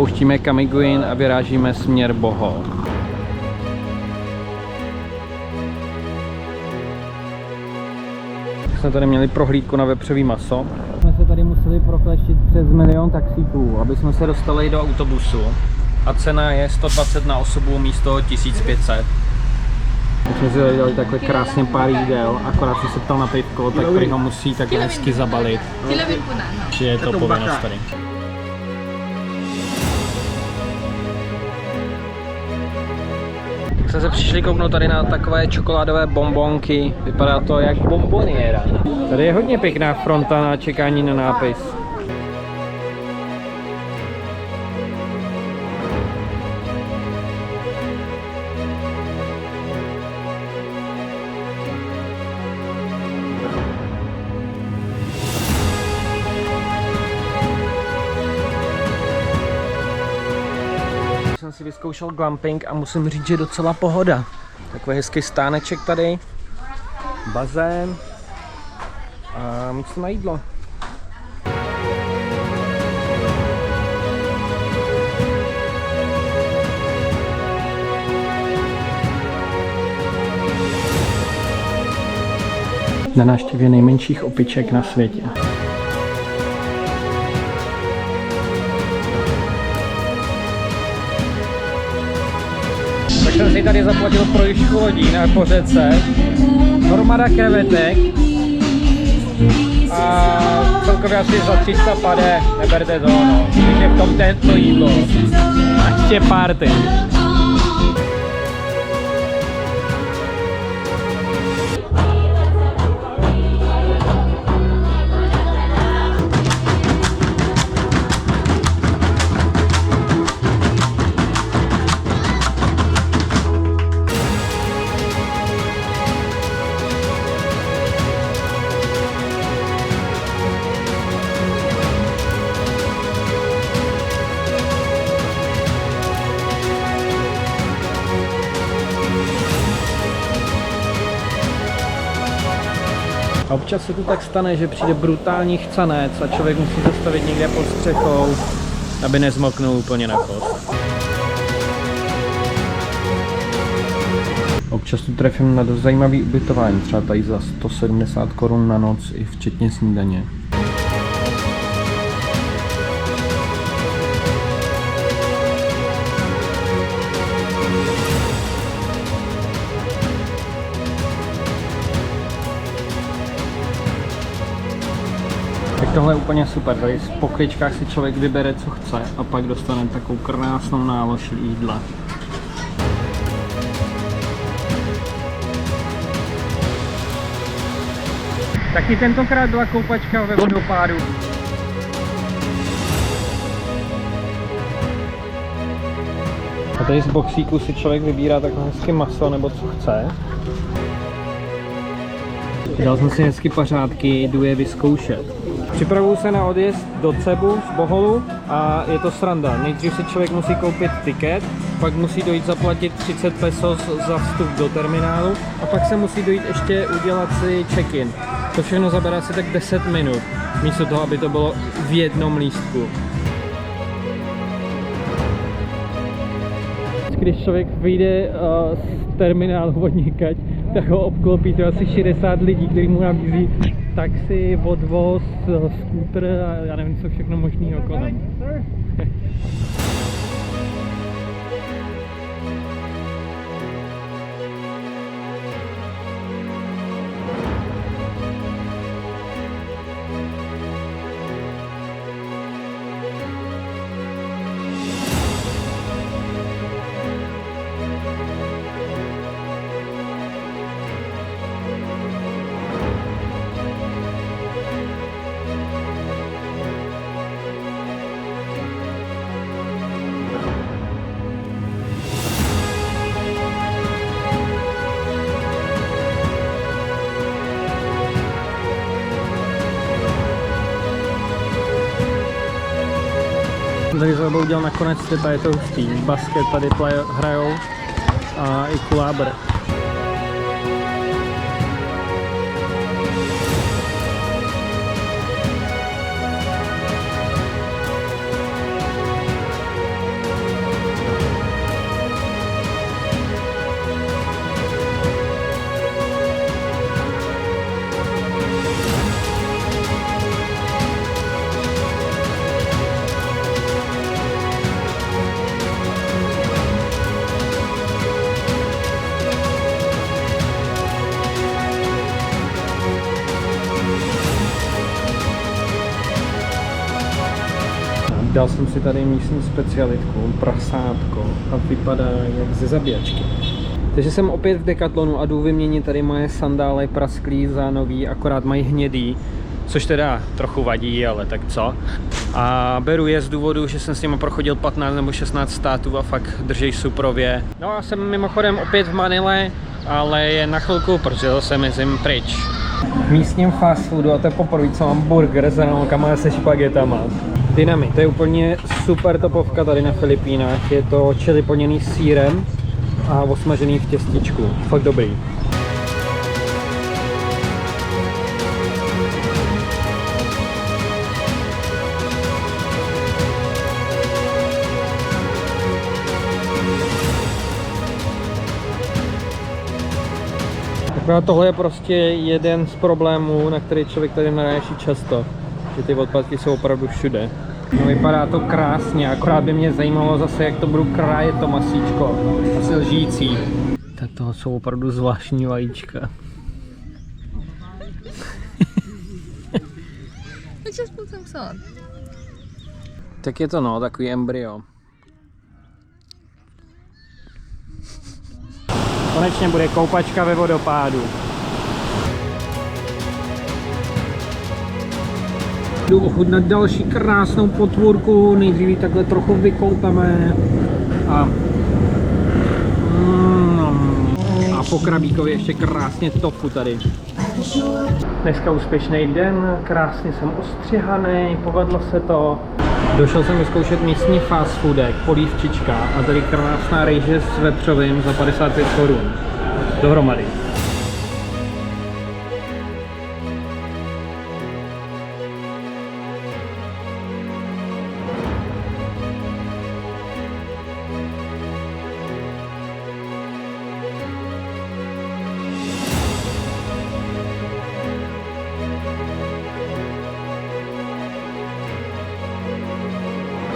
opouštíme Camiguin a vyrážíme směr Bohol. Jsme tady měli prohlídku na vepřový maso. Jsme se tady museli prokleštit přes 1 000 000 taxíků, aby jsme se dostali do autobusu. A cena je 120 na osobu místo 1500. My jsme si tady dali takhle krásně pár jídel, akorát jsem se ptal na pivko, tak prý ho musí takhle hezky zabalit. Že je to povinnost tady. Tak jsme se přišli kouknout tady na takové čokoládové bonbonky. Vypadá to jak bomboniéra. Tady je hodně pěkná fronta na čekání na nápis. Jsem si vyzkoušel glamping a musím říct, že je docela pohoda. Takový hezký stáneček tady, bazén a místo na jídlo. Na návštěvě nejmenších opiček na světě. Tak jsem si tady zaplatil projížďku lodí na pořece, hromada krevetek a celkově asi za 300 pade, neberte to, no, když je v tom tento jídlo a ještě party. A občas se tu tak stane, že přijde brutální chcanec a člověk musí zastavit někde pod střechou, aby nezmoknul úplně na kost. Občas tu trefím na dost zajímavý ubytování, třeba tady za 170 Kč na noc i včetně snídaně. Tak tohle je úplně super, tady v pokličkách si člověk vybere, co chce a pak dostane takovou krásnou nálož jídla. Taky tentokrát byla koupačka ve vodopádu. A tady z boxíku si člověk vybírá takhle hezky maso nebo co chce. Dal jsem si hezky pařádky, jdu je vyzkoušet. Připravuju se na odjezd do Cebu z Boholu a je to sranda. Nejdřív si člověk musí koupit tiket, pak musí dojít zaplatit 30 pesos za vstup do terminálu a pak se musí dojít ještě udělat si check-in. To všechno zabere asi tak 10 minut, místo toho, aby to bylo v jednom lístku. Když člověk vyjde z terminálu od někať, tak ho obklopí to asi 60 lidí, kteří mu nabízí taxi, odvoz, skútr a já nevím, co všechno možného kolem. Tady se udělal nakonec typa, je to hustý. Basket tady hrajou a i kulábr. Dal jsem si tady místní specialitku, prasátko, a vypadá jak ze zabíjačky. Takže jsem opět v Decathlonu a jdu vyměnit tady moje sandály prasklý za nový, akorát mají hnědý, což teda trochu vadí, ale tak co. A beru je z důvodu, že jsem s nimi prochodil 15 nebo 16 států a fakt držej suprově. No a jsem mimochodem opět v Manile, ale je na chvilku, protože zase mezím pryč. V místním fast foodu, a to je poprvé, co mám burger s hranolkama se špagetama. Dynamit, to je úplně super topovka tady na Filipínách. Je to chili plněný s sýrem a osmažený v těstičku. Fakt dobrý. Akorát tohle je prostě jeden z problémů, na který člověk tady naráží často. Že ty odpadky jsou opravdu všude. No, vypadá to krásně, akorát by mě zajímalo zase, jak to budu krájet to masíčko. Asi lžící. Tak toho jsou opravdu zvláštní vajíčka. Tak je to no, takový embryo. Konečně bude koupačka ve vodopádu. Jdu ochutnat další krásnou potvůrku, nejdřív ji takhle trochu vykoupeme a po krabíkovi ještě krásně tofu tady. Dneska úspěšný den, krásně jsem ostřihaný, povedlo se to. Došel jsem vyzkoušet místní fast foodek, polívčička a tady krásná rejže s vepřovým za 55 korun. Dohromady.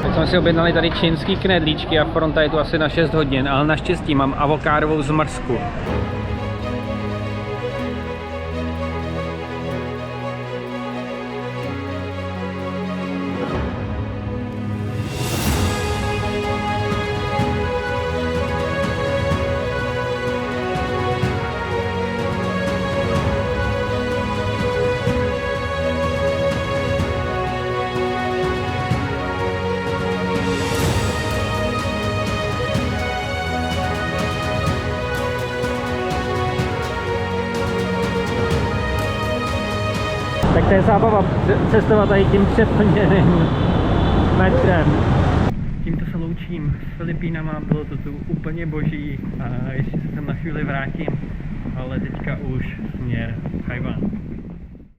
Tak jsme si objednali tady čínský knedlíčky a fronta je tu asi na 6 hodin, ale naštěstí mám avokádovou zmrzku. Tak to je zábava cestovat tady tím přeplněným metrem. Tímto se loučím s Filipínama, bylo to tu úplně boží a ještě se sem na chvíli vrátím, ale teďka už směr Tchaj-wan.